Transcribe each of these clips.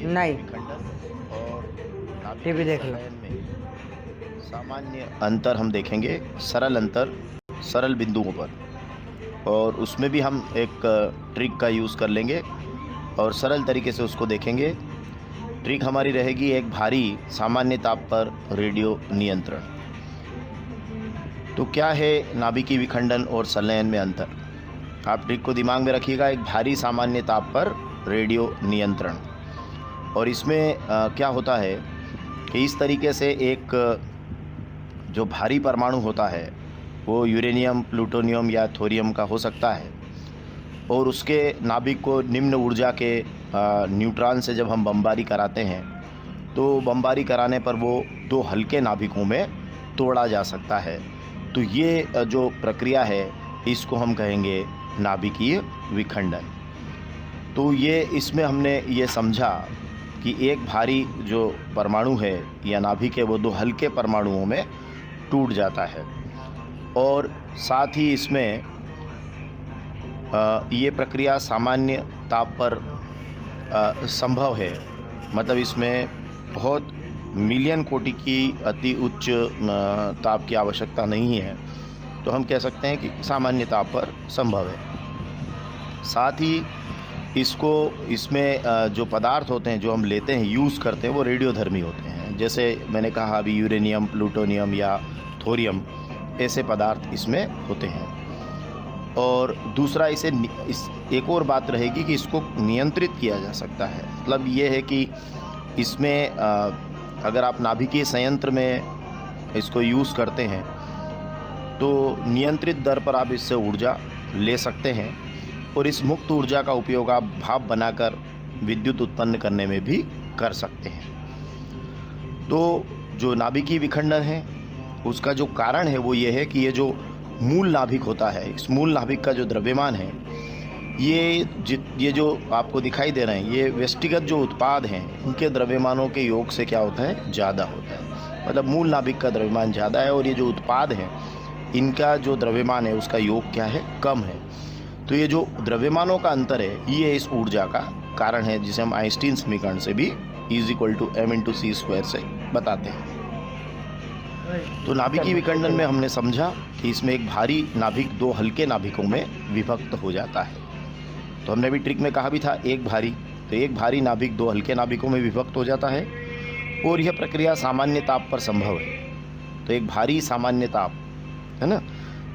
नहीं विखंडन और टीवी नाभिकीय देख लो। संलयन में सामान्य अंतर हम देखेंगे, सरल अंतर सरल बिंदुओं पर, और उसमें भी हम एक ट्रिक का यूज़ कर लेंगे और सरल तरीके से उसको देखेंगे। ट्रिक हमारी रहेगी एक भारी सामान्य ताप पर रेडियो नियंत्रण। तो क्या है नाभिकीय विखंडन और संलयन में अंतर? आप ट्रिक को दिमाग में रखिएगा, एक भारी सामान्य ताप पर रेडियो नियंत्रण। और इसमें क्या होता है कि इस तरीके से एक जो भारी परमाणु होता है वो यूरेनियम, प्लूटोनियम या थोरियम का हो सकता है, और उसके नाभिक को निम्न ऊर्जा के न्यूट्रॉन से जब हम बमबारी कराते हैं तो बमबारी कराने पर वो दो हल्के नाभिकों में तोड़ा जा सकता है। तो ये जो प्रक्रिया है इसको हम कहेंगे नाभिकीय विखंडन। तो ये इसमें हमने ये समझा कि एक भारी जो परमाणु है या नाभिक है वो दो हल्के परमाणुओं में टूट जाता है, और साथ ही इसमें ये प्रक्रिया सामान्य ताप पर संभव है। मतलब इसमें बहुत मिलियन कोटि की अति उच्च ताप की आवश्यकता नहीं है, तो हम कह सकते हैं कि सामान्य ताप पर संभव है। साथ ही इसमें जो पदार्थ होते हैं जो हम लेते हैं, यूज़ करते हैं, वो रेडियोधर्मी होते हैं। जैसे मैंने कहा अभी यूरेनियम, प्लूटोनियम या थोरियम, ऐसे पदार्थ इसमें होते हैं। और दूसरा एक और बात रहेगी कि इसको नियंत्रित किया जा सकता है। मतलब ये है कि इसमें अगर आप नाभिकीय संयंत्र में इसको यूज़ करते हैं तो नियंत्रित दर पर आप इससे ऊर्जा ले सकते हैं, और इस मुक्त ऊर्जा का उपयोग आप भाप बनाकर विद्युत उत्पन्न करने में भी कर सकते हैं। तो जो नाभिकीय विखंडन है उसका जो कारण है वो ये है कि ये जो मूल नाभिक होता है, इस मूल नाभिक का जो द्रव्यमान है, ये जो आपको दिखाई दे रहे हैं, ये व्यष्टिगत जो उत्पाद हैं उनके द्रव्यमानों के योग से क्या होता है, ज़्यादा होता है। मतलब मूल नाभिक का द्रव्यमान ज़्यादा है और ये जो उत्पाद हैं इनका जो द्रव्यमान है उसका योग क्या है, कम है। तो ये जो द्रव्यमानों का अंतर है ये इस ऊर्जा का कारण है, जिसे हम आइंस्टीन समीकरण से भी E=m×c² से बताते हैं। तो नाभिकीय विखंडन में हमने समझा कि इसमें एक भारी नाभिक दो हल्के नाभिकों में विभक्त हो जाता है। तो हमने भी ट्रिक में कहा भी था एक भारी नाभिक दो हल्के नाभिकों में विभक्त हो जाता है, और यह प्रक्रिया सामान्य ताप पर संभव है। तो एक भारी सामान्य ताप है ना,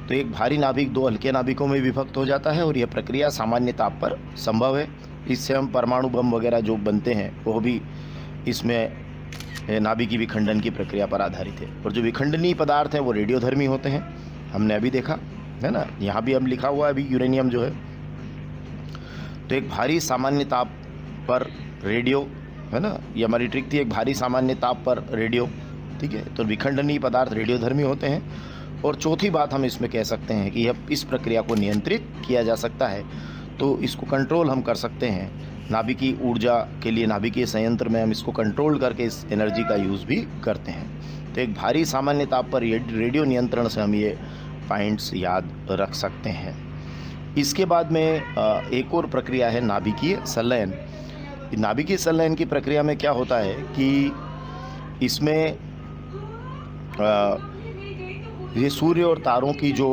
तो एक भारी नाभिक दो हल्के नाभिकों में विभक्त हो जाता है और यह प्रक्रिया सामान्य ताप पर संभव है। इससे हम परमाणु बम वगैरह जो बनते हैं वो भी इसमें नाभिकीय विखंडन की प्रक्रिया पर आधारित है। और जो विखंडनीय पदार्थ हैं वो रेडियोधर्मी होते हैं, हमने अभी देखा है ना, यहाँ भी हम लिखा हुआ है अभी यूरेनियम जो है। तो एक भारी सामान्य ताप पर रेडियो है ना, ये हमारी ट्रिक थी, एक भारी सामान्य ताप पर रेडियो, ठीक है। तो विखंडनीय पदार्थ रेडियोधर्मी होते हैं। और चौथी बात हम इसमें कह सकते हैं कि यह इस प्रक्रिया को नियंत्रित किया जा सकता है, तो इसको कंट्रोल हम कर सकते हैं नाभिकीय ऊर्जा के लिए। नाभिकीय संयंत्र में हम इसको कंट्रोल करके इस एनर्जी का यूज़ भी करते हैं। तो एक भारी सामान्य ताप पर रेडियो नियंत्रण से हम ये पॉइंट्स याद रख सकते हैं। इसके बाद में एक और प्रक्रिया है नाभिकीय संलयन। नाभिकीय संलयन की प्रक्रिया में क्या होता है कि इसमें ये सूर्य और तारों की जो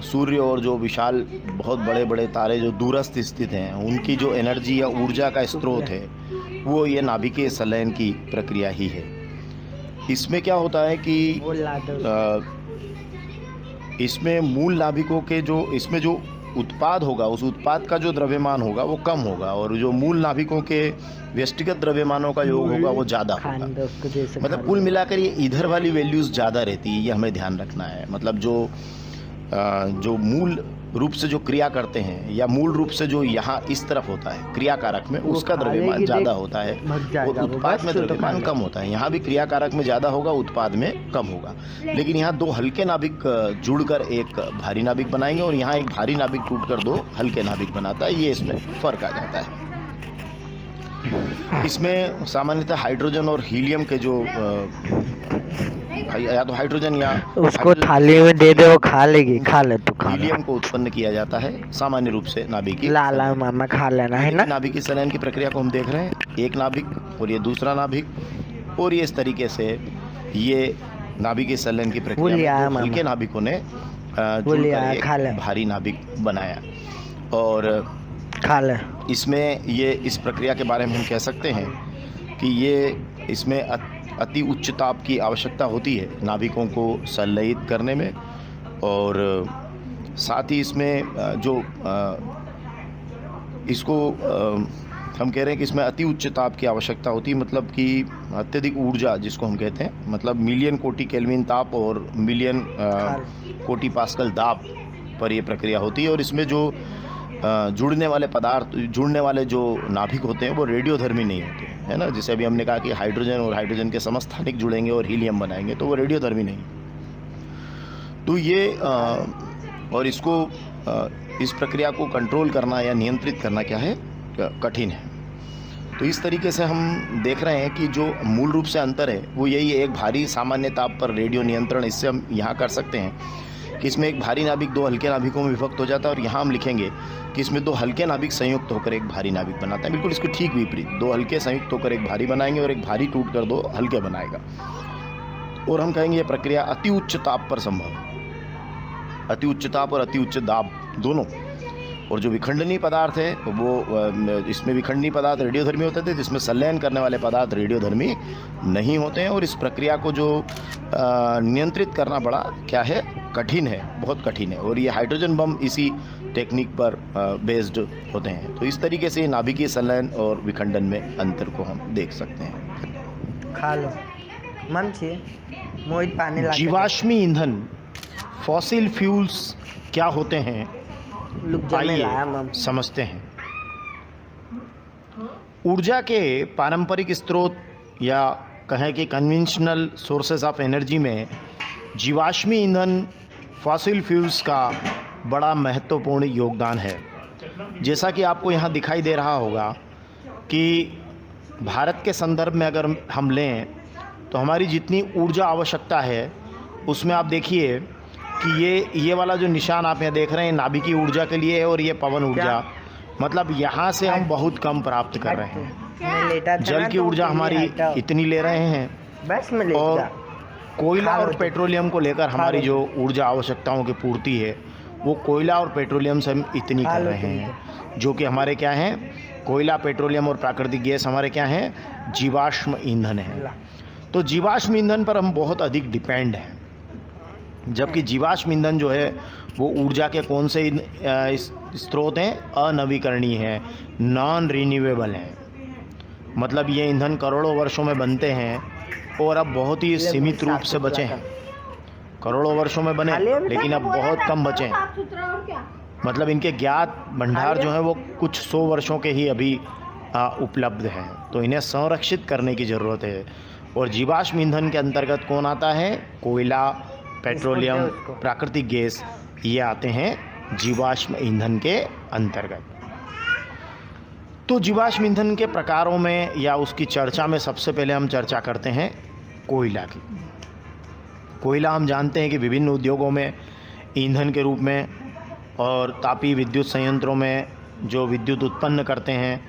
सूर्य और जो विशाल बहुत बड़े बड़े तारे जो दूरस्थ स्थित हैं उनकी जो एनर्जी या ऊर्जा का स्रोत है वो ये नाभिकीय संलयन की प्रक्रिया ही है। इसमें क्या होता है कि इसमें मूल नाभिकों के इसमें जो उत्पाद होगा उस उत्पाद का जो द्रव्यमान होगा वो कम होगा, और जो मूल नाभिकों के व्यष्टिगत द्रव्यमानों का योग होगा वो ज़्यादा होगा। मतलब कुल मिलाकर ये इधर वाली वैल्यूज़ ज़्यादा रहती है, ये हमें ध्यान रखना है। मतलब जो मूल रूप से जो क्रिया करते हैं या मूल रूप से जो यहाँ इस तरफ होता है क्रियाकारक में, उसका द्रव्यमान ज़्यादा होता है और उत्पाद में द्रव्यमान कम होता है। यहाँ भी क्रियाकारक में ज़्यादा होगा, उत्पाद में कम होगा। लेकिन यहाँ दो हल्के नाभिक जुड़कर एक भारी नाभिक बनाएंगे और यहाँ एक भारी नाभिक टूटकर दो हल्के नाभिक बनाता है, ये इसमें फ़र्क आ जाता है। इसमें सामान्यतः हाइड्रोजन और हीलियम के जो या तो हाइड्रोजन या उसको थाली में दे दे, वो खा लेगी, खा ले तू, खा ले। हीलियम को उत्पन्न किया जाता है सामान्य रूप से नाभिक की लाला मामा खा लेना है ना। नाभिक की संलयन की प्रक्रिया को हम देख रहे हैं, एक नाभिक और ये दूसरा नाभिक, और ये इस तरीके से ये नाभिक की संलयन की प्रक्रिया में हल्के नाभिकों ने जुड़कर एक भारी नाभिक बनाया। और खा ले। इसमें ये इस प्रक्रिया के बारे में हम कह सकते हैं कि ये इसमें अति उच्च ताप की आवश्यकता होती है नाभिकों को संलयित करने में, और साथ ही इसमें जो इसको हम कह रहे हैं कि इसमें अति उच्च ताप की आवश्यकता होती है, मतलब कि अत्यधिक ऊर्जा जिसको हम कहते हैं, मतलब मिलियन कोटि केल्विन ताप और मिलियन कोटि पास्कल दाब पर ये प्रक्रिया होती है। और इसमें जो जुड़ने वाले पदार्थ, जुड़ने वाले जो नाभिक होते हैं वो रेडियोधर्मी नहीं होते, है ना। जैसे अभी हमने कहा कि हाइड्रोजन और हाइड्रोजन के समस्थानिक जुड़ेंगे और हीलियम बनाएंगे, तो वो रेडियोधर्मी नहीं। तो ये और इसको इस प्रक्रिया को कंट्रोल करना या नियंत्रित करना क्या है, कठिन है। तो इस तरीके से हम देख रहे हैं कि जो मूल रूप से अंतर है वो यही है, एक भारी सामान्य ताप पर रेडियो नियंत्रण। इससे हम यहाँ कर सकते हैं कि इसमें एक भारी नाभिक दो हल्के नाभिकों में विभक्त हो जाता है, और यहाँ हम लिखेंगे कि इसमें दो हल्के नाभिक संयुक्त होकर एक भारी नाभिक बनाता है। बिल्कुल इसको ठीक विपरीत, दो हल्के संयुक्त होकर एक भारी बनाएंगे और एक भारी टूट कर दो हल्के बनाएगा। और हम कहेंगे ये प्रक्रिया अति उच्च ताप पर संभव है, अति उच्च ताप और अति उच्च दाब दोनों। और जो विखंडनीय पदार्थ है वो, इसमें विखंडनीय पदार्थ रेडियोधर्मी होते थे, जिसमें संलयन करने वाले पदार्थ रेडियोधर्मी नहीं होते हैं। और इस प्रक्रिया को जो नियंत्रित करना बड़ा क्या है, कठिन है, बहुत कठिन है। और ये हाइड्रोजन बम इसी टेक्निक पर बेस्ड होते हैं। तो इस तरीके से नाभिकीय संलयन और विखंडन में अंतर को हम देख सकते हैं। खा लो मन छे मोहित पानी ला। जीवाश्मी ईंधन फॉसिल फ्यूल्स क्या होते हैं, आइए समझते हैं। ऊर्जा के पारंपरिक स्रोत या कहें कि कन्वेंशनल सोर्सेज ऑफ एनर्जी में जीवाश्मी ईंधन फॉसिल फ्यूल्स का बड़ा महत्वपूर्ण योगदान है। जैसा कि आपको यहाँ दिखाई दे रहा होगा कि भारत के संदर्भ में अगर हम लें तो हमारी जितनी ऊर्जा आवश्यकता है उसमें आप देखिए कि ये वाला जो निशान आप यहाँ देख रहे हैं नाभिकीय ऊर्जा के लिए है, और ये पवन ऊर्जा, मतलब यहाँ से हम बहुत कम प्राप्त कर रहे हैं। जल की ऊर्जा हमारी इतनी ले रहे हैं, और कोयला और पेट्रोलियम को लेकर हमारी जो ऊर्जा आवश्यकताओं की पूर्ति है वो कोयला और पेट्रोलियम से हम इतनी कर रहे हैं, जो कि हमारे क्या हैं, कोयला, पेट्रोलियम और प्राकृतिक गैस हमारे क्या हैं, जीवाश्म ईंधन है। तो जीवाश्म ईंधन पर हम बहुत अधिक डिपेंड हैं, जबकि जीवाश्म ईंधन जो है वो ऊर्जा के कौन से स्रोत हैं, अनवीकरणीय हैं, नॉन रिन्यूएबल हैं। मतलब ये ईंधन करोड़ों वर्षों में बनते हैं और अब बहुत ही सीमित रूप से बचे हैं। करोड़ों वर्षों में बने लेकिन अब बहुत कम बचे हैं। मतलब इनके ज्ञात भंडार जो है वो कुछ 100 वर्षों के ही अभी उपलब्ध हैं। तो इन्हें संरक्षित करने की ज़रूरत है। और जीवाश्म ईंधन के अंतर्गत कौन आता है, कोयला, पेट्रोलियम, प्राकृतिक गैस, ये आते हैं जीवाश्म ईंधन के अंतर्गत। तो जीवाश्म ईंधन के प्रकारों में या उसकी चर्चा में सबसे पहले हम चर्चा करते हैं कोयला की। कोयला हम जानते हैं कि विभिन्न उद्योगों में ईंधन के रूप में और तापीय विद्युत संयंत्रों में जो विद्युत उत्पन्न करते हैं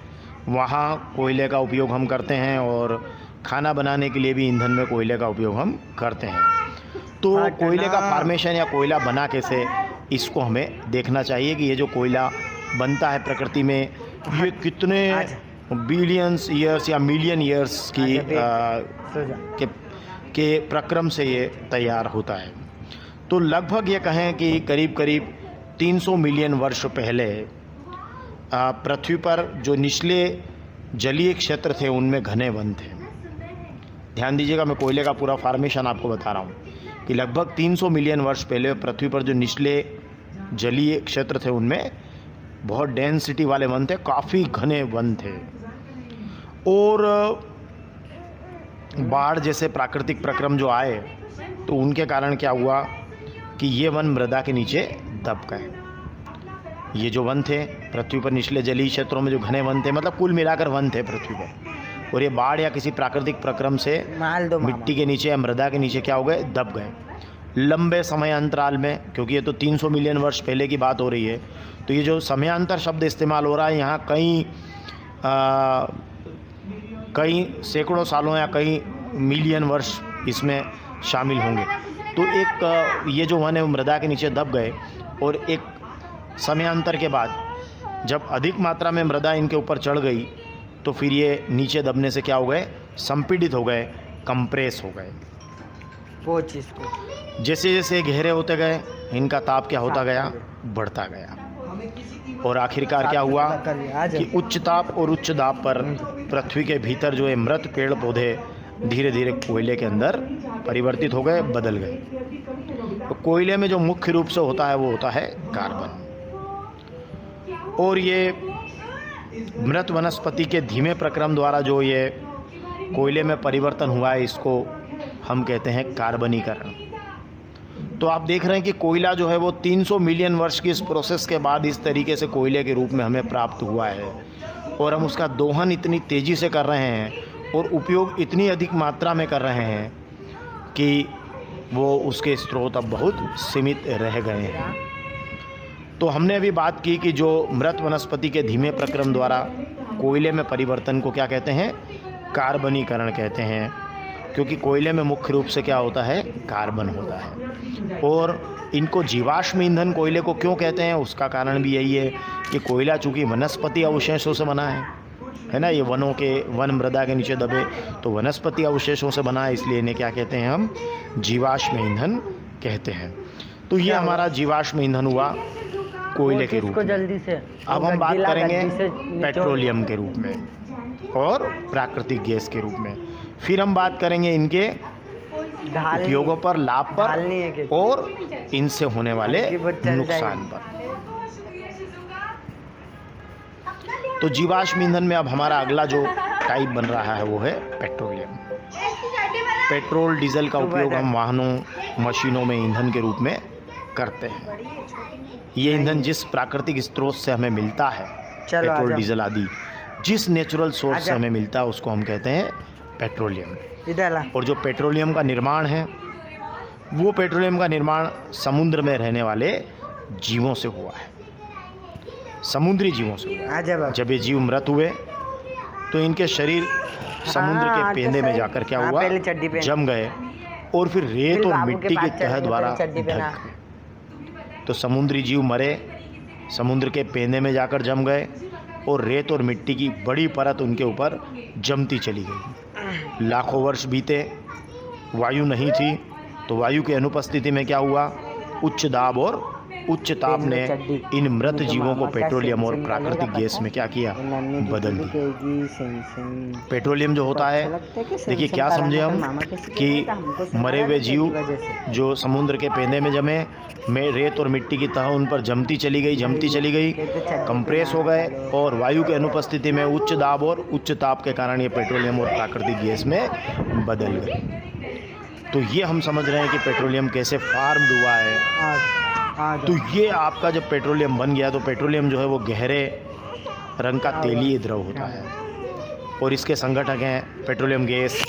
वहाँ कोयले का उपयोग हम करते हैं, और खाना बनाने के लिए भी ईंधन में कोयले का उपयोग हम करते हैं। तो कोयले का फॉर्मेशन या कोयला बना कैसे, इसको हमें देखना चाहिए कि ये जो कोयला बनता है प्रकृति में ये कितने बिलियंस ईयर्स या मिलियन ईयर्स के प्रक्रम से ये तैयार होता है। तो लगभग ये कहें कि करीब करीब 300 मिलियन वर्ष पहले पृथ्वी पर जो निचले जलीय क्षेत्र थे उनमें घने वन थे। ध्यान दीजिएगा, मैं कोयले का पूरा फॉर्मेशन आपको बता रहा हूँ कि लगभग 300 मिलियन वर्ष पहले पृथ्वी पर जो निचले जलीय क्षेत्र थे उनमें बहुत डेंसिटी वाले वन थे, काफ़ी घने वन थे। और बाढ़ जैसे प्राकृतिक प्रक्रम जो आए तो उनके कारण क्या हुआ कि ये वन मृदा के नीचे दब गए। ये जो वन थे पृथ्वी पर निचले जलीय क्षेत्रों में जो घने वन थे, मतलब कुल मिलाकर वन थे पृथ्वी पर, और ये बाढ़ या किसी प्राकृतिक प्रक्रम से माल दो मिट्टी के नीचे या मृदा के नीचे क्या हो गए, दब गए। लंबे समय अंतराल में, क्योंकि ये तो 300 मिलियन वर्ष पहले की बात हो रही है, तो ये जो समयांतर शब्द इस्तेमाल हो रहा है यहाँ कई सैकड़ों सालों या कई मिलियन वर्ष इसमें शामिल होंगे। तो एक ये जो वन है वो मृदा के नीचे दब गए, और एक समयांतर के बाद जब अधिक मात्रा में मृदा इनके ऊपर चढ़ गई तो फिर ये नीचे दबने से क्या हो गए, संपीड़ित हो गए, कंप्रेस हो गए। वो चीज़ को जैसे जैसे गहरे होते गए इनका ताप क्या होता गया, बढ़ता गया, और आखिरकार क्या हुआ कि उच्च ताप और उच्च दाब पर पृथ्वी के भीतर जो है मृत पेड़ पौधे धीरे धीरे कोयले के अंदर परिवर्तित हो गए, बदल गए। तो कोयले में जो मुख्य रूप से होता है वो होता है कार्बन, और ये मृत वनस्पति के धीमे प्रक्रम द्वारा जो ये कोयले में परिवर्तन हुआ है इसको हम कहते हैं कार्बनीकरण। तो आप देख रहे हैं कि कोयला जो है वो 300 मिलियन वर्ष की इस प्रोसेस के बाद इस तरीके से कोयले के रूप में हमें प्राप्त हुआ है, और हम उसका दोहन इतनी तेज़ी से कर रहे हैं और उपयोग इतनी अधिक मात्रा में कर रहे हैं कि वो उसके स्रोत अब बहुत सीमित रह गए हैं। तो हमने अभी बात की कि जो मृत वनस्पति के धीमे प्रक्रम द्वारा कोयले में परिवर्तन को क्या कहते हैं, कार्बनीकरण कहते हैं, क्योंकि कोयले में मुख्य रूप से क्या होता है, कार्बन होता है। और इनको जीवाश्म ईंधन कोयले को क्यों कहते हैं, उसका कारण भी यही है कि कोयला चूँकि वनस्पति अवशेषों से बना है ना, ये वन मृदा के नीचे दबे तो वनस्पति अवशेषों से बना है, इसलिए इन्हें क्या कहते हैं, हम जीवाश्म ईंधन कहते हैं। तो ये हमारा जीवाश्म ईंधन हुआ कोयले के रूप में। जल्दी से अब हम बात करेंगे पेट्रोलियम के रूप में और प्राकृतिक गैस के रूप में। फिर हम बात करेंगे इनके उपयोगों पर, लाभ पर, और इनसे होने वाले नुकसान पर। तो जीवाश्म ईंधन में अब हमारा अगला जो टाइप बन रहा है वो है पेट्रोलियम। पेट्रोल डीजल का उपयोग हम वाहनों, मशीनों में ईंधन के रूप में करते हैं। ये ईंधन जिस प्राकृतिक स्रोत से हमें मिलता है, पेट्रोल डीजल आदि जिस नेचुरल सोर्स से हमें मिलता है उसको हम कहते हैं पेट्रोलियम। और जो पेट्रोलियम का निर्माण है वो पेट्रोलियम का निर्माण समुद्र में रहने वाले जीवों से हुआ है, समुद्री जीवों से हुआ। जब ये जीव मृत हुए तो इनके शरीर समुद्र के पेंदे में जाकर क्या हुआ, जम गए, और फिर रेत और मिट्टी की तह द्वारा ढक गए। तो समुद्री जीव मरे, समुद्र के पेंदे में जाकर जम गए, और रेत और मिट्टी की बड़ी परत उनके ऊपर जमती चली गई। लाखों वर्ष बीते, वायु नहीं थी, तो वायु की अनुपस्थिति में क्या हुआ, उच्च दाब और उच्च ताप ने इन मृत जीवों को पेट्रोलियम और प्राकृतिक गैस में क्या किया, बदल दिया। पेट्रोलियम जो होता है, देखिए क्या समझे हम कि मरे हुए जीव जो समुद्र के पेंदे में जमे, में रेत और मिट्टी की तह उन पर जमती चली गई, कंप्रेस हो गए, और वायु की अनुपस्थिति में उच्च दाब और उच्च ताप के कारण ये पेट्रोलियम और प्राकृतिक गैस में बदल गए। तो ये हम समझ रहे हैं कि पेट्रोलियम कैसे फार्म्ड हुआ है। तो ये आपका जब पेट्रोलियम बन गया तो पेट्रोलियम जो है वो गहरे रंग का तेलीय द्रव होता है, और इसके संगठक हैं पेट्रोलियम गैस,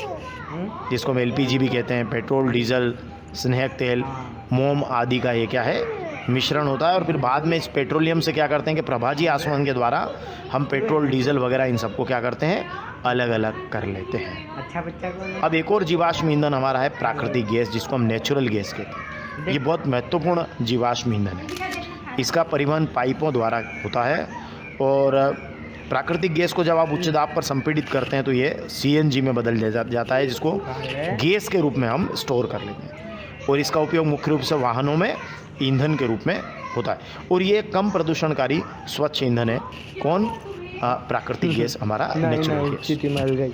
जिसको हम एलपीजी भी कहते हैं, पेट्रोल, डीजल, स्नेहक तेल, मोम आदि का ये क्या है, मिश्रण होता है। और फिर बाद में इस पेट्रोलियम से क्या करते हैं कि प्रभाजी आसवन के द्वारा हम पेट्रोल, डीजल वगैरह इन सबको क्या करते हैं, अलग अलग कर लेते हैं। अच्छा बच्चा को अब एक और जीवाश्म ईंधन हमारा है प्राकृतिक गैस, जिसको हम नेचुरल गैस कहते हैं। ये बहुत महत्वपूर्ण जीवाश्म ईंधन है। इसका परिवहन पाइपों द्वारा होता है, और प्राकृतिक गैस को जब आप उच्च दाब पर संपीड़ित करते हैं तो ये सीएनजी में बदल जाता है, जिसको गैस के रूप में हम स्टोर कर लेते हैं। और इसका उपयोग मुख्य रूप से वाहनों में ईंधन के रूप में होता है, और ये कम प्रदूषणकारी स्वच्छ ईंधन है। कौन? प्राकृतिक गैस, हमारा नेचुरल गैस।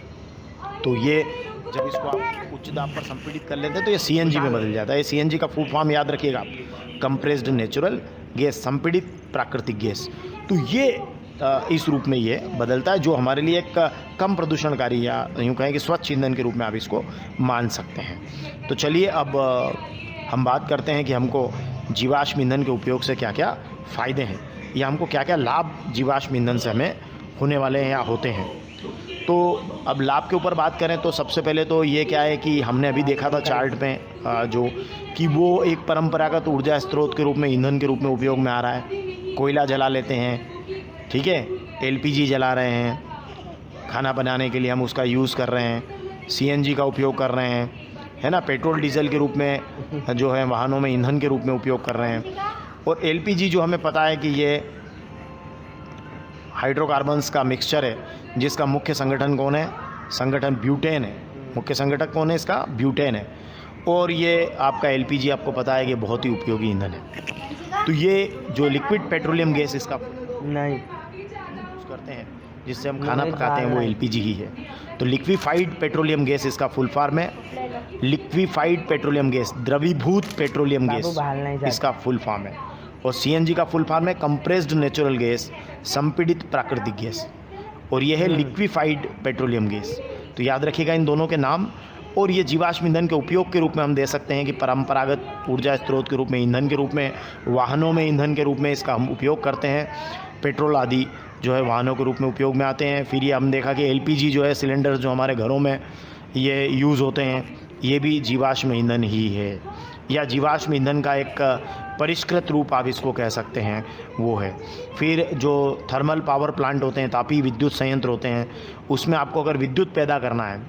तो ये जब इसको आप उच्च दाब पर संपीड़ित कर लेते हैं तो ये सीएनजी में बदल जाता है। सीएनजी का फुल फॉर्म याद रखिएगा आप, कंप्रेस्ड नेचुरल गैस, संपीड़ित प्राकृतिक गैस। तो ये इस रूप में ये बदलता है, जो हमारे लिए एक कम प्रदूषणकारी या यूँ कहें कि स्वच्छ ईंधन के रूप में आप इसको मान सकते हैं। तो चलिए अब हम बात करते हैं कि हमको जीवाश्म ईंधन के उपयोग से क्या क्या फ़ायदे हैं, या हमको क्या क्या लाभ जीवाश्म ईंधन से हमें होने वाले हैं या होते हैं। तो अब लाभ के ऊपर बात करें तो सबसे पहले तो ये क्या है कि हमने अभी देखा था चार्ट में जो कि वो एक परंपरागत ऊर्जा स्रोत के रूप में, ईंधन के रूप में उपयोग में आ रहा है। कोयला जला लेते हैं, ठीक है, एलपीजी जला रहे हैं, खाना बनाने के लिए हम उसका यूज़ कर रहे हैं, सीएनजी का उपयोग कर रहे हैं, है ना, पेट्रोल डीजल के रूप में जो है वाहनों में ईंधन के रूप में उपयोग कर रहे हैं। और एलपीजी जो हमें पता है कि ये हाइड्रोकार्बन्स का मिक्सचर है, जिसका मुख्य संगठन कौन है? संगठन ब्यूटेन है। मुख्य संगठक कौन है इसका? ब्यूटेन है। और ये आपका एलपीजी आपको पता है कि बहुत ही उपयोगी ईंधन है। तो ये जो लिक्विड पेट्रोलियम गैस इसका नहीं यूज़ करते हैं, जिससे हम खाना पकाते हैं, वो एलपीजी ही है। तो लिक्विफाइड पेट्रोलियम गैस इसका फुल फॉर्म है। लिक्विफाइड पेट्रोलियम गैस, द्रवीभूत पेट्रोलियम गैस इसका फुल फॉर्म है। और सीएनजी का फुल फॉर्म है कंप्रेस्ड नेचुरल गैस, संपीड़ित प्राकृतिक गैस। और ये है लिक्विफाइड पेट्रोलियम गैस। तो याद रखिएगा इन दोनों के नाम। और ये जीवाश्म ईंधन के उपयोग के रूप में हम दे सकते हैं कि परंपरागत ऊर्जा स्रोत के रूप में, ईंधन के रूप में, वाहनों में ईंधन के रूप में इसका हम उपयोग करते हैं। पेट्रोल आदि जो है वाहनों के रूप में उपयोग में आते हैं। फिर ये हम देखा कि एलपीजी जो है सिलेंडर जो हमारे घरों में ये यूज़ होते हैं, ये भी जीवाश्म ईंधन ही है, या जीवाश्म ईंधन का एक परिष्कृत रूप आप इसको कह सकते हैं, वो है। फिर जो थर्मल पावर प्लांट होते हैं, तापीय विद्युत संयंत्र होते हैं, उसमें आपको अगर विद्युत पैदा करना है,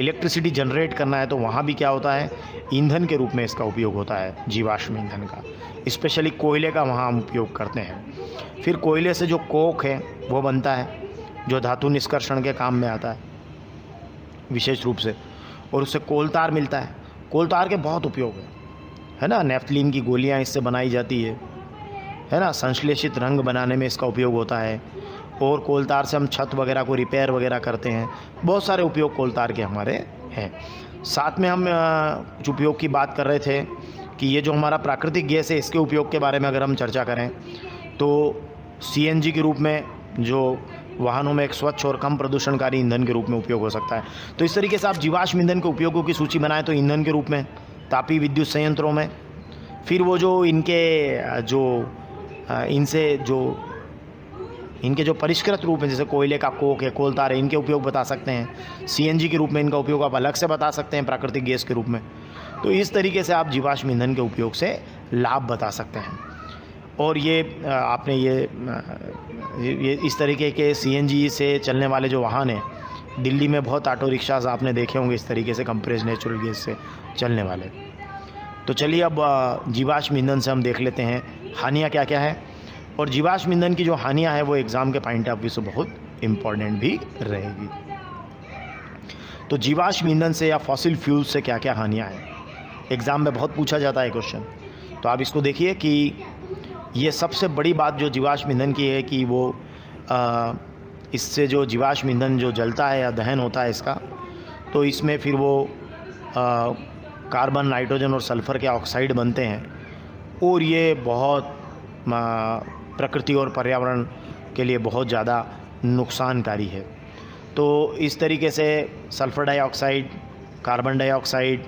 इलेक्ट्रिसिटी जनरेट करना है, तो वहाँ भी क्या होता है? ईंधन के रूप में इसका उपयोग होता है, जीवाश्म ईंधन का। स्पेशली कोयले का वहाँ हम उपयोग करते हैं। फिर कोयले से जो कोक है वो बनता है, जो धातु निष्कर्षण के काम में आता है विशेष रूप से। और उससे कोलतार मिलता है। कोलतार के बहुत उपयोग है ना। नेफ्थलीन की गोलियां इससे बनाई जाती है ना। संश्लेषित रंग बनाने में इसका उपयोग होता है। और कोलतार से हम छत वगैरह को रिपेयर वगैरह करते हैं। बहुत सारे उपयोग कोलतार के हमारे हैं। साथ में हम कुछ उपयोग की बात कर रहे थे कि ये जो हमारा प्राकृतिक गैस है, इसके उपयोग के बारे में अगर हम चर्चा करें तो सीएनजी के रूप में जो वाहनों में एक स्वच्छ और कम प्रदूषणकारी ईंधन के रूप में उपयोग हो सकता है। तो इस तरीके से आप जीवाश्म ईंधन के उपयोगों की सूची बनाएं तो ईंधन के रूप में, तापीय विद्युत संयंत्रों में, फिर वो जो इनके जो परिष्कृत रूप हैं, जैसे कोयले का कोक है, कोलतार है, इनके उपयोग बता सकते हैं। सीएनजी के रूप में इनका उपयोग आप अलग से बता सकते हैं, प्राकृतिक गैस के रूप में। तो इस तरीके से आप जीवाश्म ईंधन के उपयोग से लाभ बता सकते हैं। और ये आपने ये इस तरीके के सीएनजी से चलने वाले जो वाहन हैं, दिल्ली में बहुत ऑटो रिक्शाज आपने देखे होंगे इस तरीके से कंप्रेस्ड नेचुरल गैस से चलने वाले। तो चलिए अब जीवाश्म ईंधन से हम देख लेते हैं हानियाँ क्या क्या है। और जीवाश्म ईंधन की जो हानियाँ हैं वो एग्ज़ाम के पॉइंट ऑफ व्यू से बहुत इम्पॉर्टेंट भी रहेगी। तो जीवाश्म ईंधन से या फॉसिल फ्यूल से क्या क्या हानियाँ हैं, एग्ज़ाम में बहुत पूछा जाता है क्वेश्चन। तो आप इसको देखिए कि ये सबसे बड़ी बात जो जीवाश्म ईंधन की है कि वो इससे जो जीवाश्म ईंधन जो जलता है या दहन होता है इसका, तो इसमें फिर वो कार्बन, नाइट्रोजन और सल्फ़र के ऑक्साइड बनते हैं। और ये बहुत प्रकृति और पर्यावरण के लिए बहुत ज़्यादा नुकसानकारी है। तो इस तरीके से सल्फ़र डाइऑक्साइड, कार्बन डाइऑक्साइड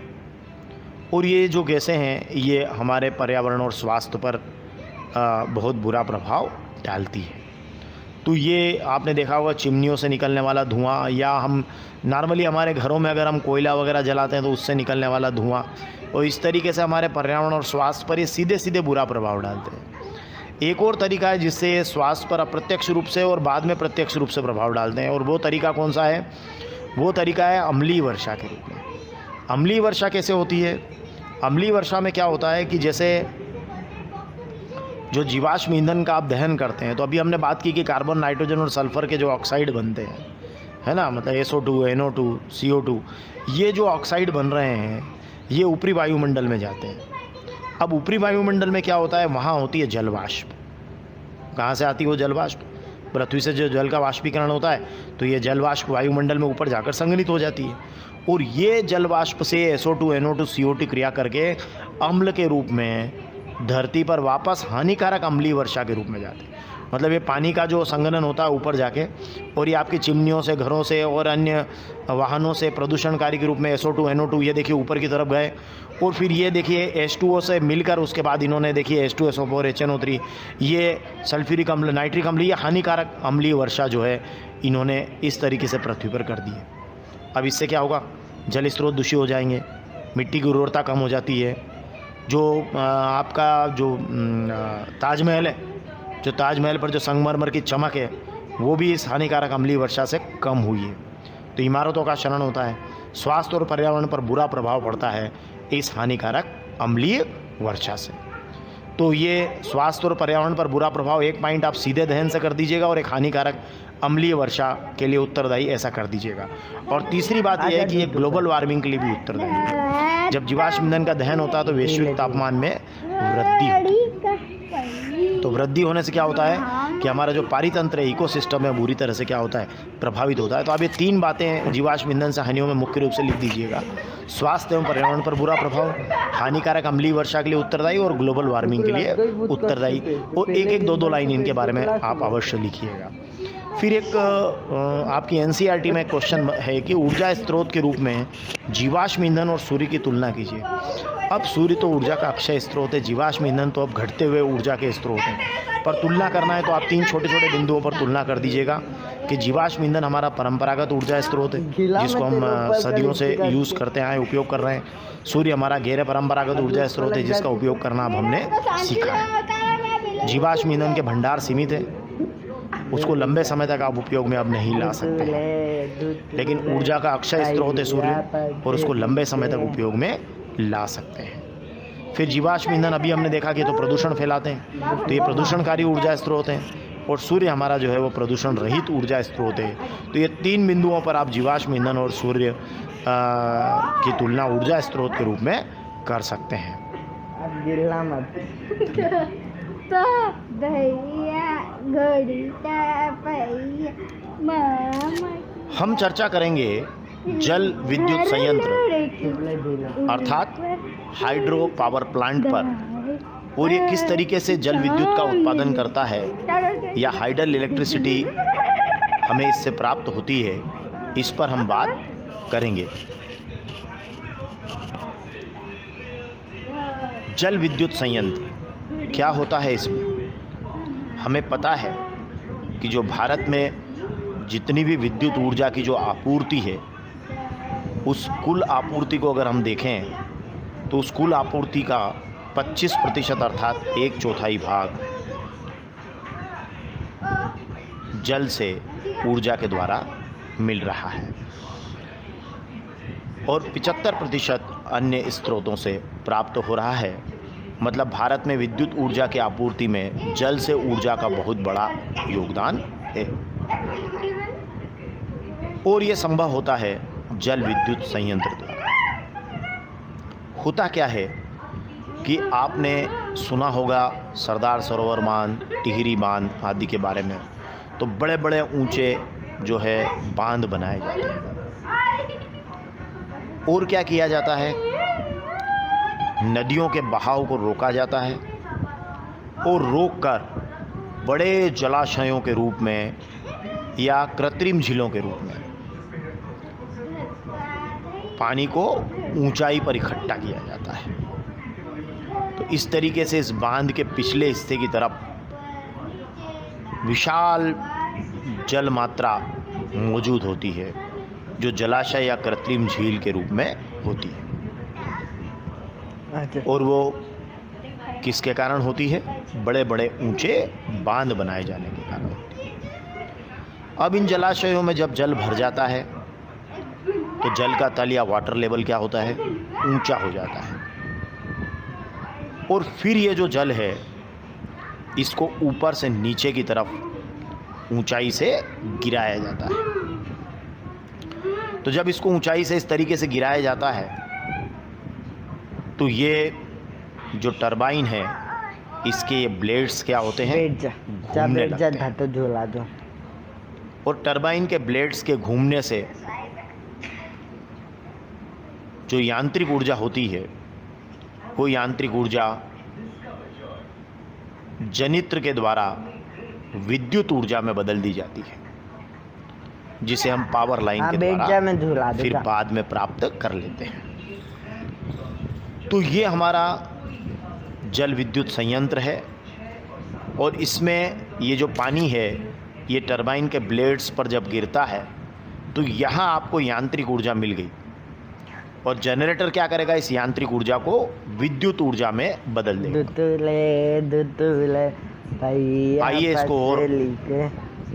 और ये जो गैसें हैं, ये हमारे पर्यावरण और स्वास्थ्य पर बहुत बुरा प्रभाव डालती है। तो ये आपने देखा होगा चिमनियों से निकलने वाला धुआं, या हम नॉर्मली हमारे घरों में अगर हम कोयला वगैरह जलाते हैं तो उससे निकलने वाला धुआं, और इस तरीके से हमारे पर्यावरण और स्वास्थ्य पर ये सीधे सीधे बुरा प्रभाव डालते हैं। एक और तरीका है जिससे ये स्वास्थ्य पर अप्रत्यक्ष रूप से और बाद में प्रत्यक्ष रूप से प्रभाव डालते हैं, और वो तरीका कौन सा है? वो तरीका है अम्लीय वर्षा के रूप में। अम्लीय वर्षा कैसे होती है? अम्लीय वर्षा में क्या होता है कि जैसे जो जीवाश्म ईंधन का आप दहन करते हैं, तो अभी हमने बात की कि कार्बन, नाइट्रोजन और सल्फ़र के जो ऑक्साइड बनते हैं, है ना, मतलब SO2, NO2, CO2, ये जो ऑक्साइड बन रहे हैं ये ऊपरी वायुमंडल में जाते हैं। अब ऊपरी वायुमंडल में क्या होता है? वहाँ होती है जल वाष्प। कहाँ से आती है वो जल वाष्प? पृथ्वी से जो जल का वाष्पीकरण होता है, तो ये जल वाष्प वायुमंडल में ऊपर जाकर संघनित हो जाती है, और ये जल वाष्प से SO2, NO2, CO2 क्रिया करके अम्ल के रूप में धरती पर वापस हानिकारक अम्लीय वर्षा के रूप में जाते हैं। मतलब ये पानी का जो संघनन होता है ऊपर जाके, और ये आपकी चिमनियों से, घरों से और अन्य वाहनों से प्रदूषणकारी के रूप में SO2 NO2 ये देखिए ऊपर की तरफ गए। और फिर ये देखिए H2O से मिलकर उसके बाद इन्होंने देखिए H2SO4 HNO3 ये सल्फ्यूरिक अम्ल, नाइट्रिक अम्ल, ये हानिकारक अम्लीय वर्षा जो है इन्होंने इस तरीके से पृथ्वी पर कर दी है। अब इससे क्या होगा, जल स्रोत दूषित हो जाएंगे, मिट्टी की उर्वरता कम हो जाती है। जो आपका जो ताजमहल है, जो ताजमहल पर जो संगमरमर की चमक है वो भी इस हानिकारक अम्लीय वर्षा से कम हुई है। तो इमारतों का क्षरण होता है, स्वास्थ्य और पर्यावरण पर बुरा प्रभाव पड़ता है इस हानिकारक अम्लीय वर्षा से। तो ये स्वास्थ्य और पर्यावरण पर बुरा प्रभाव, एक पॉइंट आप सीधे दहन से कर दीजिएगा और एक हानिकारक अम्लीय वर्षा के लिए उत्तरदायी ऐसा कर दीजिएगा। और तीसरी बात यह है कि ये ग्लोबल वार्मिंग के लिए भी उत्तरदायी है। जब जीवाश्म ईंधन का दहन होता है तो वैश्विक तापमान में वृद्धि होती है। तो वृद्धि होने से क्या होता है कि हमारा जो पारितंत्र है, इकोसिस्टम है, बुरी तरह से क्या होता है, प्रभावित होता है। तो आप ये 3 बातें जीवाश्म ईंधन से हानियों में मुख्य रूप से लिख दीजिएगा। स्वास्थ्य एवं पर्यावरण पर बुरा प्रभाव, हानिकारक अम्लीय वर्षा के लिए उत्तरदायी और ग्लोबल वार्मिंग के लिए उत्तरदायी। और एक 2 लाइन इनके बारे में आप अवश्य लिखिएगा। फिर एक आपकी NCERT में क्वेश्चन है कि ऊर्जा स्रोत के रूप में जीवाश्म ईंधन और सूर्य की तुलना कीजिए। अब सूर्य तो ऊर्जा का अक्षय स्रोत है, जीवाश्म ईंधन तो अब घटते हुए ऊर्जा के स्रोत हैं। पर तुलना करना है तो आप 3 छोटे छोटे बिंदुओं पर तुलना कर दीजिएगा कि जीवाश्म ईंधन हमारा परंपरागत ऊर्जा स्रोत है जिसको हम सदियों से यूज़ करते आए, उपयोग कर रहे हैं। सूर्य हमारा गैर परंपरागत ऊर्जा स्रोत है जिसका उपयोग करना अब हमने सीखा है। जीवाश्म ईंधन के भंडार सीमित है, उसको लंबे समय तक आप उपयोग में अब नहीं ला सकते हैं। लेकिन ऊर्जा का अक्षय स्रोत है सूर्य, और उसको लंबे समय तक उपयोग में ला सकते हैं। फिर जीवाश्म ईंधन अभी हमने देखा कि तो प्रदूषण फैलाते हैं, तो ये प्रदूषणकारी ऊर्जा स्रोत हैं, और सूर्य हमारा जो है वो प्रदूषण रहित ऊर्जा स्रोत है। तो ये 3 बिंदुओं पर आप जीवाश्म ईंधन और सूर्य की तुलना ऊर्जा स्रोत के रूप में कर सकते हैं। हम चर्चा करेंगे जल विद्युत संयंत्र अर्थात हाइड्रो पावर प्लांट पर, और ये किस तरीके से जल विद्युत का उत्पादन करता है या हाइडल इलेक्ट्रिसिटी हमें इससे प्राप्त होती है, इस पर हम बात करेंगे। जल विद्युत संयंत्र क्या होता है इसमें? हमें पता है कि जो भारत में जितनी भी विद्युत ऊर्जा की जो आपूर्ति है, उस कुल आपूर्ति को अगर हम देखें तो उस कुल आपूर्ति का 25% अर्थात 1/4 भाग जल से ऊर्जा के द्वारा मिल रहा है, और 75% अन्य स्रोतों से प्राप्त हो रहा है। मतलब भारत में विद्युत ऊर्जा की आपूर्ति में जल से ऊर्जा का बहुत बड़ा योगदान है, और ये संभव होता है जल विद्युत संयंत्र द्वारा। होता क्या है कि आपने सुना होगा सरदार सरोवर बांध, टिहरी बांध आदि के बारे में। तो बड़े बड़े ऊंचे जो है बांध बनाए जाते हैं, और क्या किया जाता है, नदियों के बहाव को रोका जाता है, और रोककर बड़े जलाशयों के रूप में या कृत्रिम झीलों के रूप में पानी को ऊंचाई पर इकट्ठा किया जाता है। तो इस तरीके से इस बांध के पिछले हिस्से की तरफ विशाल जल मात्रा मौजूद होती है, जो जलाशय या कृत्रिम झील के रूप में होती है। और वो किसके कारण होती है? बड़े बड़े ऊंचे बांध बनाए जाने के कारण होती है। अब इन जलाशयों में जब जल भर जाता है तो जल का तल या वाटर लेवल क्या होता है? ऊंचा हो जाता है, और फिर ये जो जल है इसको ऊपर से नीचे की तरफ ऊंचाई से गिराया जाता है। तो जब इसको ऊंचाई से इस तरीके से गिराया जाता है तो ये जो टरबाइन है इसके ये ब्लेड्स क्या होते हैं? घूमने लगते हैं, और टरबाइन के ब्लेड्स के घूमने से जो यांत्रिक ऊर्जा होती है वो यांत्रिक ऊर्जा जनित्र के द्वारा विद्युत ऊर्जा में बदल दी जाती है, जिसे हम पावर लाइन के बेचा में झूला द्वारा फिर देगा। बाद में प्राप्त कर लेते हैं। तो ये हमारा जल विद्युत संयंत्र है, और इसमें ये जो पानी है ये टरबाइन के ब्लेड्स पर जब गिरता है तो यहाँ आपको यांत्रिक ऊर्जा मिल गई, और जनरेटर क्या करेगा, इस यांत्रिक ऊर्जा को विद्युत ऊर्जा में बदल देगा। दुतुले भैया आइए इसको और पतली के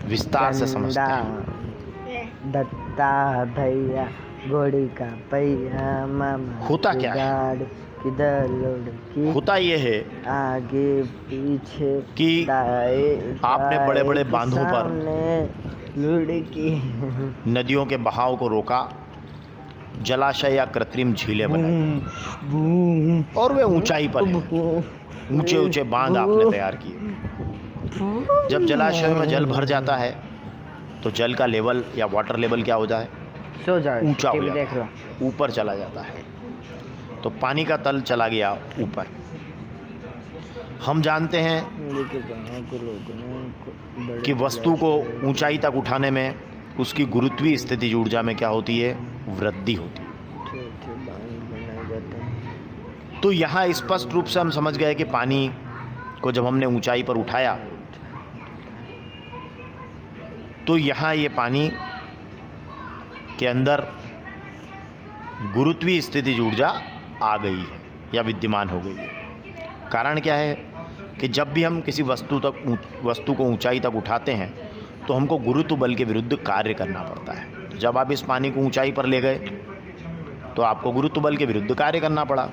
विस्तार से समझते हैं। दत्ता भैया घोड़ी का पहिया मामा होता क्या है? गाड़ किधर लुढ़की होता ये है आगे पीछे कि दाएं आपने बड़े बड़े बाएं बांधों पर सामने लुढ़की नदियों के बहाव को रोका, जलाशय या कृत्रिम झीलें बनाई, बूम और वे ऊंचाई पर हैं। ऊंचे ऊंचे बांध आपने तैयार किए। जब जलाशय में जल भर जाता है तो जल का लेवल या वाटर लेवल क्या हो जाए, सो जाओ ऊंचा हो देख लो। जाता है, ऊपर चला जाता है। तो पानी का तल चला गया ऊपर। हम जानते हैं कि वस्तु को ऊंचाई तक उठाने में उसकी गुरुत्वीय स्थितिज ऊर्जा में क्या होती है, वृद्धि होती है। तो यहाँ स्पष्ट रूप से हम समझ गए कि पानी को जब हमने ऊंचाई पर उठाया तो यहाँ ये पानी के अंदर गुरुत्वीय स्थितिज ऊर्जा आ गई है या विद्यमान हो गई है। कारण क्या है कि जब भी हम किसी वस्तु को ऊंचाई तक उठाते हैं तो हमको गुरुत्व बल के विरुद्ध कार्य करना पड़ता है। तो जब आप इस पानी को ऊंचाई पर ले गए तो आपको गुरुत्व बल के विरुद्ध कार्य करना पड़ा,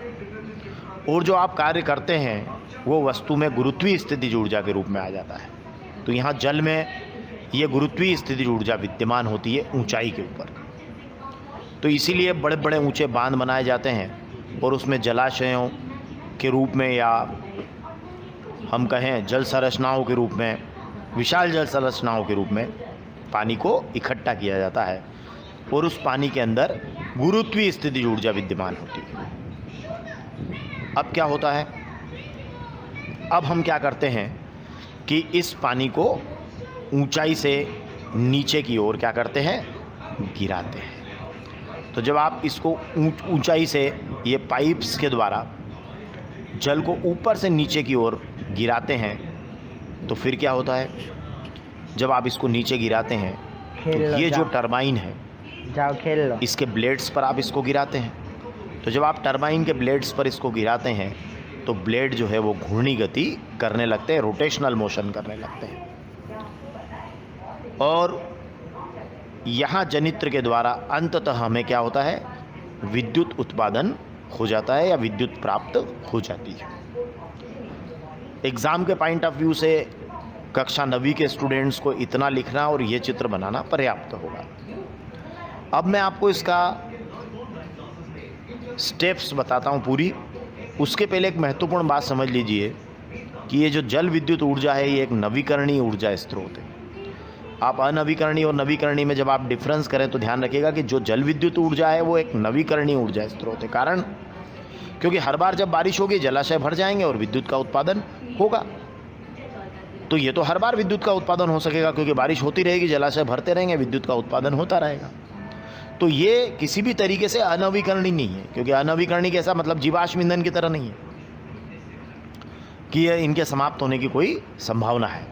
और जो आप कार्य करते हैं वो वस्तु में गुरुत्वीय स्थितिज ऊर्जा के रूप में आ जाता है। तो यहाँ जल में ये गुरुत्वीय स्थितिज ऊर्जा विद्यमान होती है ऊंचाई के ऊपर। तो इसीलिए बड़े बड़े ऊंचे बांध बनाए जाते हैं, और उसमें जलाशयों के रूप में या हम कहें जल संरचनाओं के रूप में, विशाल जल संरचनाओं के रूप में पानी को इकट्ठा किया जाता है, और उस पानी के अंदर गुरुत्वीय स्थितिज ऊर्जा विद्यमान होती है। अब क्या होता है, अब हम क्या करते हैं कि इस पानी को ऊंचाई से नीचे की ओर क्या करते हैं, गिराते हैं। तो जब आप इसको ऊंचाई से ये पाइप्स के द्वारा जल को ऊपर से नीचे की ओर गिराते हैं तो फिर क्या होता है, जब आप इसको नीचे गिराते हैं तो ये जो टरबाइन है, जाओ खेल लो। इसके ब्लेड्स पर आप इसको गिराते हैं। तो जब आप टरबाइन के ब्लेड्स पर इसको गिराते हैं तो ब्लेड जो है वो घूर्णी गति करने लगते हैं, रोटेशनल मोशन करने लगते हैं, और यहाँ जनित्र के द्वारा अंततः हमें क्या होता है, विद्युत उत्पादन हो जाता है या विद्युत प्राप्त हो जाती है। एग्ज़ाम के पॉइंट ऑफ व्यू से कक्षा 9वीं के स्टूडेंट्स को इतना लिखना और ये चित्र बनाना पर्याप्त होगा। अब मैं आपको इसका स्टेप्स बताता हूँ पूरी। उसके पहले एक महत्वपूर्ण बात समझ लीजिए कि ये जो जल विद्युत ऊर्जा है ये एक नवीकरणीय ऊर्जा स्रोत है। आप अनवीकरणीय और नवीकरणीय में जब आप डिफरेंस करें तो ध्यान रखिएगा कि जो जल विद्युत ऊर्जा है वो एक नवीकरणीय ऊर्जा स्रोत है। कारण क्योंकि हर बार जब बारिश होगी जलाशय भर जाएंगे और विद्युत का उत्पादन होगा। तो ये तो हर बार विद्युत का उत्पादन हो सकेगा क्योंकि बारिश होती रहेगी, जलाशय भरते रहेंगे, विद्युत का उत्पादन होता रहेगा। तो ये किसी भी तरीके से अनवीकरणीय नहीं है, क्योंकि अनवीकरणीय कैसा मतलब जीवाश्म ईंधन की तरह नहीं है कि ये इनके समाप्त होने की कोई संभावना है।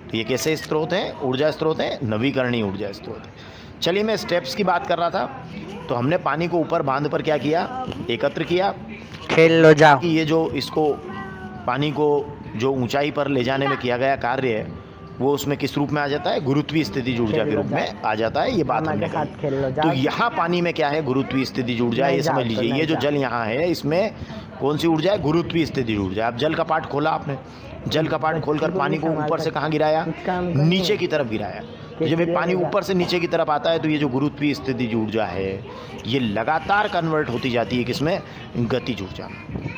तो ये कैसे स्रोत हैं, ऊर्जा स्रोत हैं, नवीकरणीय ऊर्जा स्रोत है। चलिए मैं स्टेप्स की बात कर रहा था। तो हमने पानी को ऊपर बांध पर क्या किया, एकत्र किया, खेल लो जाओ। कि ये जो इसको पानी को जो ऊंचाई पर ले जाने में किया गया कार्य है वो उसमें किस रूप में आ जाता है, गुरुत्वीय स्थितिज ऊर्जा के रूप में आ जाता है। ये बात हमने कही। तो यहाँ पानी में क्या है, गुरुत्वीय स्थितिज ऊर्जा। ये समझ लीजिए, ये जो जल यहाँ है इसमें कौन सी ऊर्जा है, गुरुत्वीय स्थितिज ऊर्जा। अब जल का पाठ खोला आपने, जल का पाठ खोलकर पानी को ऊपर से कहाँ गिराया, नीचे की तरफ गिराया। तो जब ये पानी ऊपर से नीचे की तरफ आता है तो ये जो गुरुत्वीय स्थितिज ऊर्जा है ये लगातार कन्वर्ट होती जाती है किसमें, गतिज ऊर्जा में।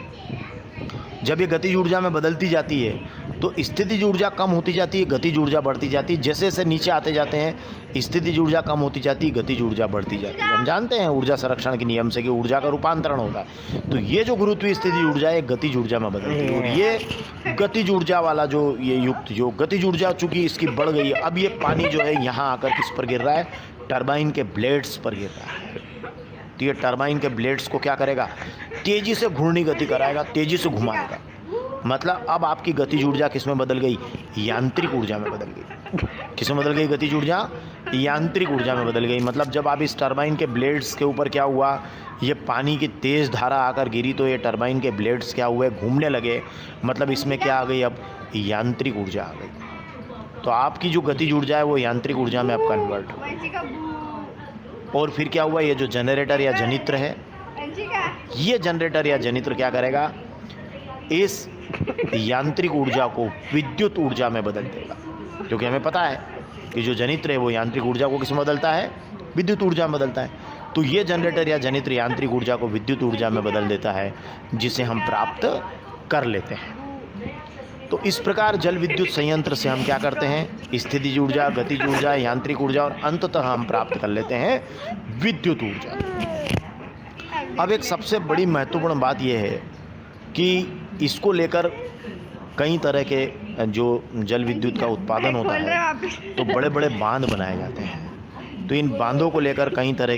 जब ये गतिज ऊर्जा में बदलती जाती है तो स्थितिज ऊर्जा कम होती जाती है, गतिज ऊर्जा बढ़ती जाती है। जैसे जैसे नीचे आते जाते हैं स्थितिज ऊर्जा कम होती जाती है, गतिज ऊर्जा बढ़ती जाती है। हम जानते हैं ऊर्जा संरक्षण के नियम से कि ऊर्जा का रूपांतरण होता है। तो ये जो गुरुत्वीय स्थितिज ऊर्जा है गतिज ऊर्जा में बदलती है, और ये गतिज ऊर्जा वाला जो ये युक्त जो गतिज ऊर्जा चूंकि इसकी बढ़ गई है, अब ये पानी जो है यहाँ आकर किस पर गिर रहा है, टरबाइन के ब्लेड्स पर गिर रहा है। तो ये टरबाइन के ब्लेड्स को क्या करेगा, तेजी से घूर्णी गति कराएगा, तेजी से घुमाएगा। मतलब अब आपकी गतिज ऊर्जा किस में बदल गई, यांत्रिक ऊर्जा में बदल गई। किस में बदल गई गतिज ऊर्जा, यांत्रिक ऊर्जा में बदल गई। मतलब जब आप इस टरबाइन के ब्लेड्स के ऊपर क्या हुआ, ये पानी की तेज़ धारा आकर गिरी तो ये टरबाइन के ब्लेड्स क्या हुए, घूमने लगे। मतलब इसमें क्या आ गई, अब यांत्रिक ऊर्जा आ गई। तो आपकी जो गतिज ऊर्जा है वो यांत्रिक ऊर्जा में अब कन्वर्ट हो गई। और फिर क्या हुआ, ये जो जनरेटर या जनित्र है, ये जनरेटर या जनित्र क्या करेगा, इस यांत्रिक ऊर्जा को विद्युत ऊर्जा में बदल देगा। क्योंकि हमें पता है कि जो जनित्र है वो यांत्रिक ऊर्जा को किस में बदलता है, विद्युत ऊर्जा में बदलता है। तो ये जनरेटर या जनित्र यांत्रिक ऊर्जा को विद्युत ऊर्जा में बदल देता है, जिसे हम प्राप्त कर लेते हैं। तो इस प्रकार जल विद्युत संयंत्र से हम क्या करते हैं, स्थितिज ऊर्जा, गतिज ऊर्जा, यांत्रिक ऊर्जा और अंततः हम प्राप्त कर लेते हैं विद्युत ऊर्जा। अब एक सबसे बड़ी महत्वपूर्ण बात यह है कि इसको लेकर कई तरह के जो जल विद्युत का उत्पादन होता है तो बड़े बड़े बांध बनाए जाते हैं। तो इन बांधों को लेकर कई तरह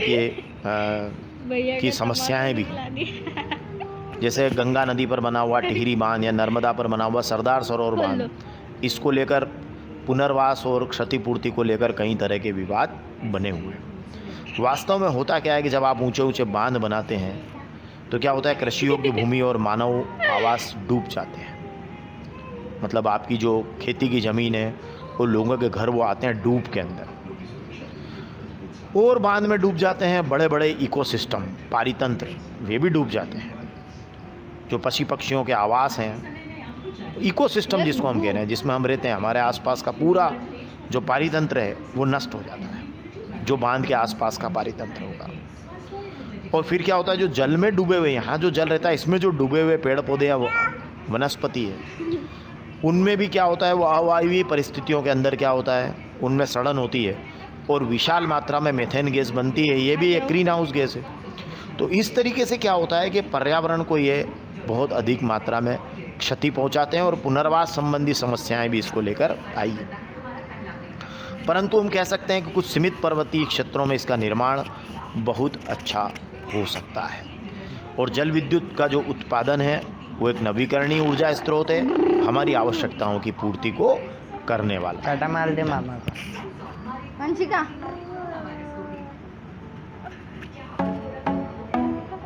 की समस्याएं भी हैं। जैसे गंगा नदी पर बना हुआ टिहरी बांध या नर्मदा पर बना हुआ सरदार सरोवर बांध, इसको लेकर पुनर्वास और क्षतिपूर्ति को लेकर कई तरह के विवाद बने हुए हैं। वास्तव में होता क्या है कि जब आप ऊंचे ऊंचे बांध बनाते हैं तो क्या होता है, कृषि योग्य भूमि और मानव आवास डूब जाते हैं। मतलब आपकी जो खेती की ज़मीन है वो लोगों के घर वो आते हैं डूब के अंदर, और बांध में डूब जाते हैं बड़े बड़े इकोसिस्टम, पारितंत्र, वे भी डूब जाते हैं। जो पशु पक्षियों के आवास हैं, इकोसिस्टम जिसको हम कह रहे हैं, जिसमें हम रहते हैं, हमारे आसपास का पूरा जो पारितंत्र है वो नष्ट हो जाता है, जो बांध के आसपास का पारितंत्र होगा। और फिर क्या होता है, जो जल में डूबे हुए, यहाँ जो जल रहता है इसमें जो डूबे हुए पेड़ पौधे या वनस्पति है, उनमें भी क्या होता है, वो अवायवीय परिस्थितियों के अंदर क्या होता है, उनमें सड़न होती है और विशाल मात्रा में मीथेन गैस बनती है। ये भी एक ग्रीन हाउस गैस है। तो इस तरीके से क्या होता है कि पर्यावरण को ये बहुत अधिक मात्रा में क्षति पहुंचाते हैं और पुनर्वास संबंधी समस्याएं भी इसको लेकर आई है। परंतु हम कह सकते हैं कि कुछ सीमित पर्वतीय क्षेत्रों में इसका निर्माण बहुत अच्छा हो सकता है। और जल विद्युत का जो उत्पादन है वो एक नवीकरणीय ऊर्जा स्रोत है, हमारी आवश्यकताओं की पूर्ति को करने वाला। टाटा मार दे मामा को। वंशिका